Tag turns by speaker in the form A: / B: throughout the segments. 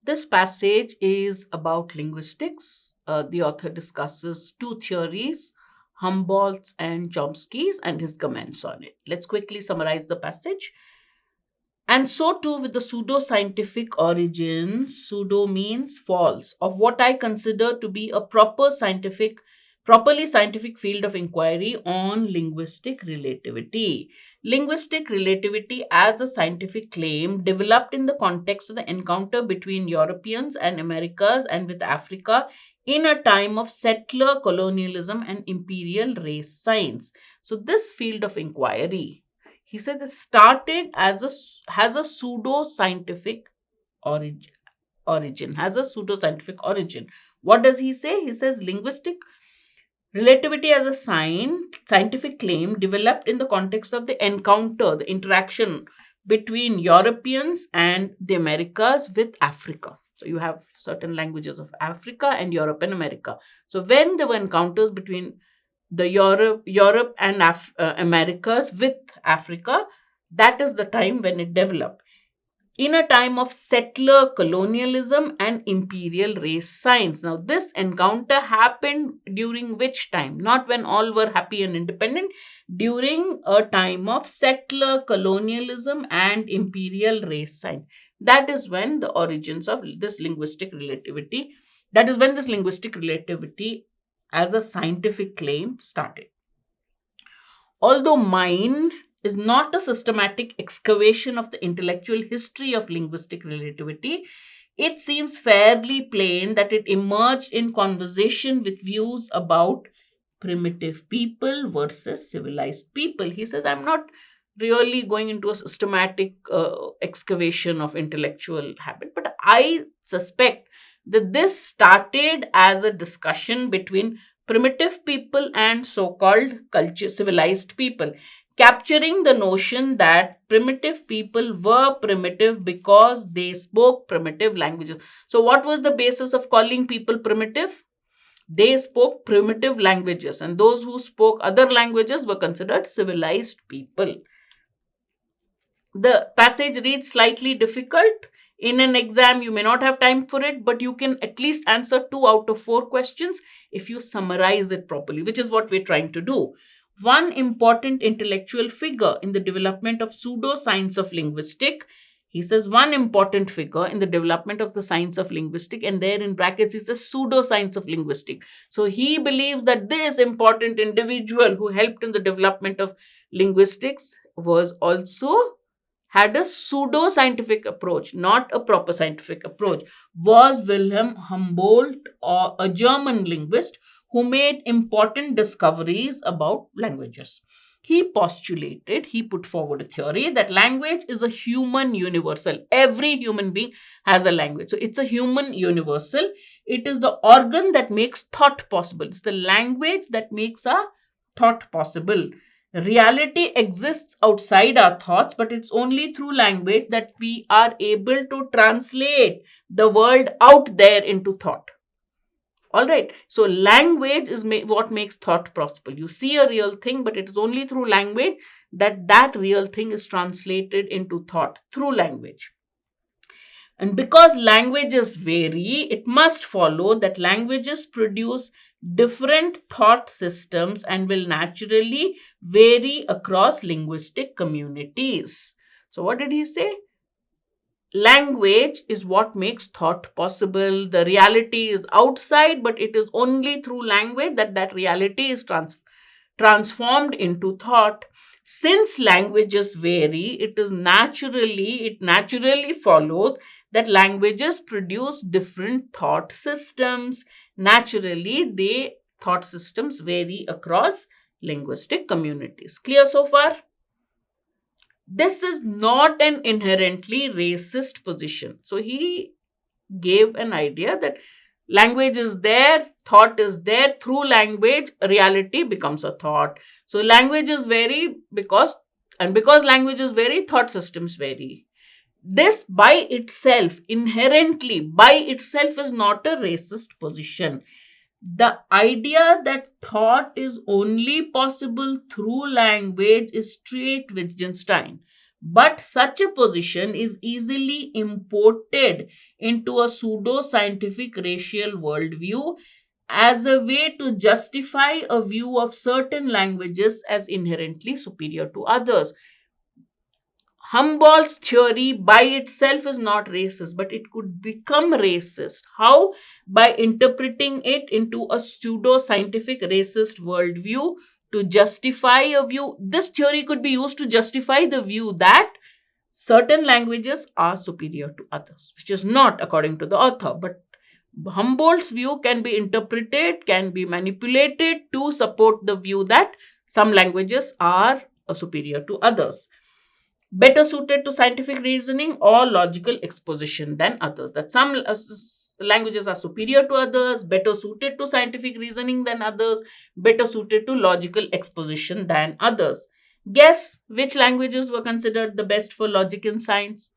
A: This passage is about linguistics. The author discusses two theories, Humboldt's and Chomsky's, and his comments on it. Let's quickly summarize the passage. And so too with the pseudo-scientific origins, pseudo means false, of what I consider to be a properly scientific field of inquiry on linguistic relativity. Linguistic relativity as a scientific claim developed in the context of the encounter between Europeans and Americas and with Africa in a time of settler colonialism and imperial race science. So this field of inquiry, he said, it started as has a pseudo-scientific origin, has a pseudo-scientific origin. What does he say? He says linguistic relativity as a scientific claim developed in the context of the encounter, the interaction between Europeans and the Americas with Africa. So you have certain languages of Africa and Europe and America. So when there were encounters between the Europe and Americas with Africa, that is the time when it developed. In a time of settler colonialism and imperial race science. Now, this encounter happened during which time? Not when all were happy and independent, during a time of settler colonialism and imperial race science. That is when the origins of this linguistic relativity, that is when this linguistic relativity as a scientific claim started. Although mine is not a systematic excavation of the intellectual history of linguistic relativity, it seems fairly plain that it emerged in conversation with views about primitive people versus civilized people. He says, I'm not really going into a systematic excavation of intellectual habit, but I suspect that this started as a discussion between primitive people and so-called culture civilized people, capturing the notion that primitive people were primitive because they spoke primitive languages. So what was the basis of calling people primitive? They spoke primitive languages, and those who spoke other languages were considered civilized people. The passage reads slightly difficult. In an exam, you may not have time for it, but you can at least answer 2 out of 4 questions if you summarize it properly, which is what we're trying to do. One important intellectual figure in the development of pseudoscience of linguistic, he says one important figure in the development of the science of linguistic, and there in brackets he says pseudoscience of linguistic. So he believes that this important individual who helped in the development of linguistics was also had a pseudo scientific approach, not a proper scientific approach, was Wilhelm Humboldt, or a German linguist who made important discoveries about languages. He postulated, he put forward a theory that language is a human universal. Every human being has a language. So it's a human universal. It is the organ that makes thought possible. It's the language that makes our thought possible. Reality exists outside our thoughts, but it's only through language that we are able to translate the world out there into thought. All right. So language is what makes thought possible. You see a real thing, but it is only through language that that real thing is translated into thought through language. And because languages vary, it must follow that languages produce different thought systems and will naturally vary across linguistic communities. So, what did he say? Language is what makes thought possible. The reality is outside, but it is only through language that that reality is transformed into thought. Since languages vary, it naturally follows that languages produce different thought systems. Naturally, they thought systems vary across linguistic communities. Clear so far? This is not an inherently racist position. So he gave an idea that language is there, thought is there. Through language, reality becomes a thought. So languages vary because languages vary, thought systems vary. This by itself, inherently by itself, is not a racist position. The idea that thought is only possible through language is straight Wittgenstein. But such a position is easily imported into a pseudo-scientific racial worldview as a way to justify a view of certain languages as inherently superior to others. Humboldt's theory by itself is not racist, but it could become racist. How? By interpreting it into a pseudo scientific racist worldview to justify a view. This theory could be used to justify the view that certain languages are superior to others, which is not according to the author. But Humboldt's view can be interpreted, can be manipulated to support the view that some languages are superior to others, better suited to scientific reasoning or logical exposition than others. That some languages are superior to others, better suited to scientific reasoning than others, better suited to logical exposition than others. Guess which languages were considered the best for logic and science?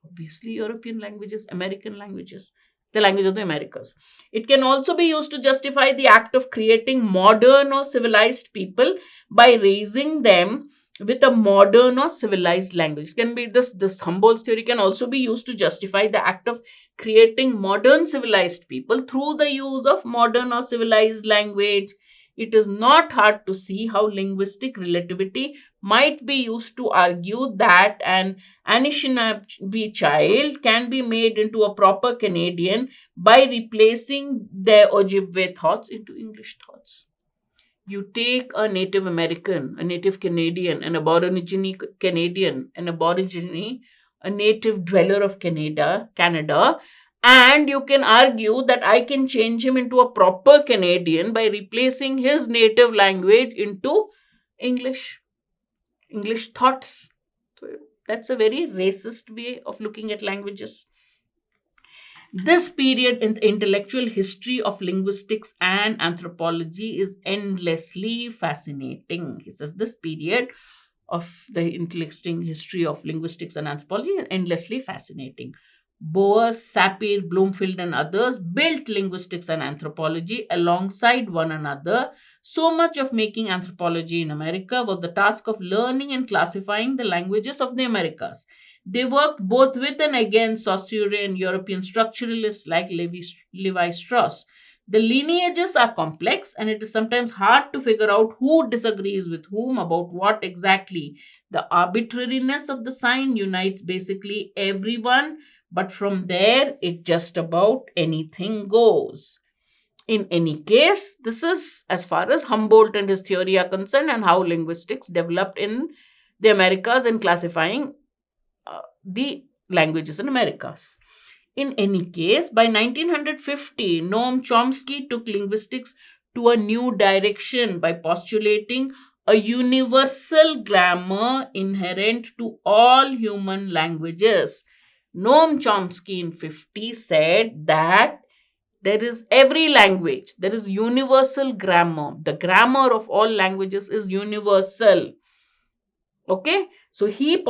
A: Obviously, European languages, American languages, the language of the Americas. It can also be used to justify the act of creating modern or civilized people by raising them with a modern or civilized language. Can be this Humboldt's theory can also be used to justify the act of creating modern civilized people through the use of modern or civilized language. It is not hard to see how linguistic relativity might be used to argue that an Anishinaabe child can be made into a proper Canadian by replacing their Ojibwe thoughts into English thoughts. You take a Native American, a Native Canadian, an Aborigine Canadian, an Aborigine, a native dweller of Canada, and you can argue that I can change him into a proper Canadian by replacing his native language into English, English thoughts. So that's a very racist way of looking at languages. This period in the intellectual history of linguistics and anthropology is endlessly fascinating. He says this period of the intellectual history of linguistics and anthropology is endlessly fascinating. Boas, Sapir, Bloomfield, and others built linguistics and anthropology alongside one another. So much of making anthropology in America was the task of learning and classifying the languages of the Americas. They worked both with and against Saussure and European structuralists like Levi Strauss. The lineages are complex, and it is sometimes hard to figure out who disagrees with whom about what exactly. The arbitrariness of the sign unites basically everyone, but from there, it just about anything goes. In any case, this is as far as Humboldt and his theory are concerned and how linguistics developed in the Americas and classifying the languages in Americas. In any case, by 1950, Noam Chomsky took linguistics to a new direction by postulating a universal grammar inherent to all human languages. Noam Chomsky in 50 said that there is every language, there is universal grammar. The grammar of all languages is universal. Okay, so he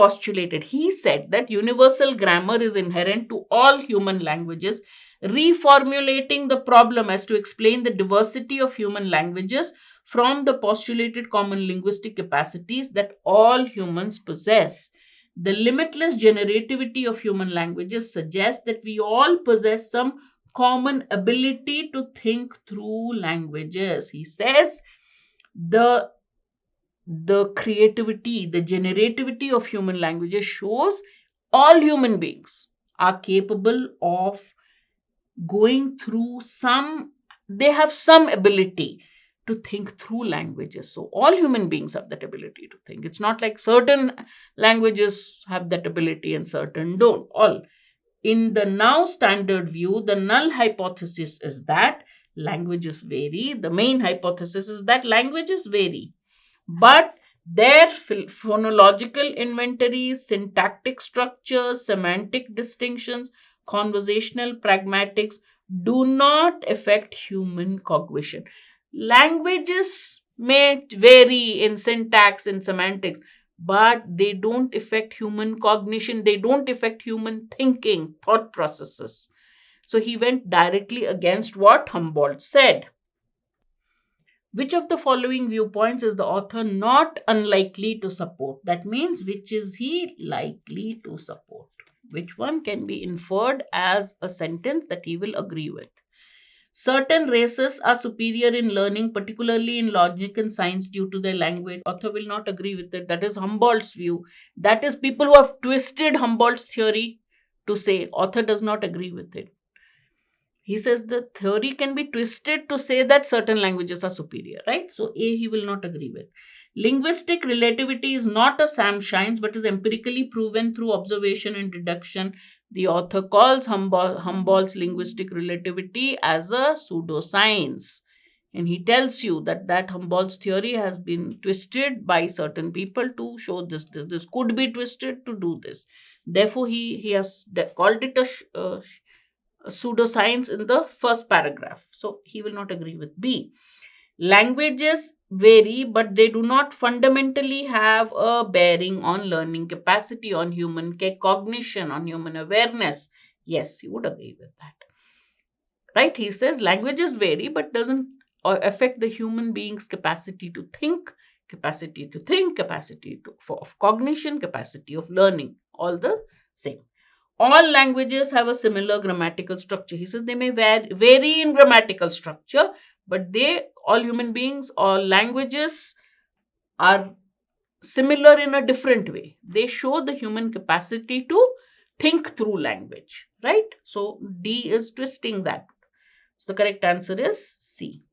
A: said that universal grammar is inherent to all human languages, reformulating the problem as to explain the diversity of human languages from the postulated common linguistic capacities that all humans possess. The limitless generativity of human languages suggests that we all possess some common ability to think through languages. He says the creativity, the generativity of human languages shows all human beings are capable of going through they have some ability to think through languages. So all human beings have that ability to think. It's not like certain languages have that ability and certain don't. All. In the now standard view, the null hypothesis is that languages vary. The main hypothesis is that languages vary, but their phonological inventories, syntactic structures, semantic distinctions, conversational pragmatics do not affect human cognition. Languages may vary in syntax and semantics, but they don't affect human cognition, they don't affect human thinking, thought processes. So he went directly against what Humboldt said. Which of the following viewpoints is the author not unlikely to support? That means, which is he likely to support? Which one can be inferred as a sentence that he will agree with? Certain races are superior in learning, particularly in logic and science, due to their language. Author will not agree with it. That is Humboldt's view. That is people who have twisted Humboldt's theory to say. Author does not agree with it. He says the theory can be twisted to say that certain languages are superior, right? So A, he will not agree with. Linguistic relativity is not a Sam Shines, but is empirically proven through observation and deduction. The author calls Humboldt's linguistic relativity as a pseudoscience. And he tells you that Humboldt's theory has been twisted by certain people to show this could be twisted to do this. Therefore, he has called it a pseudoscience in the first paragraph. So he will not agree with B. Languages vary, but they do not fundamentally have a bearing on learning capacity, on human cognition, on human awareness. Yes, he would agree with that. Right? He says languages vary, but doesn't affect the human being's capacity to think, capacity of cognition, capacity of learning, all the same. All languages have a similar grammatical structure. He says they may vary in grammatical structure, but all human beings, all languages are similar in a different way. They show the human capacity to think through language, right? So D is twisting that. So the correct answer is C.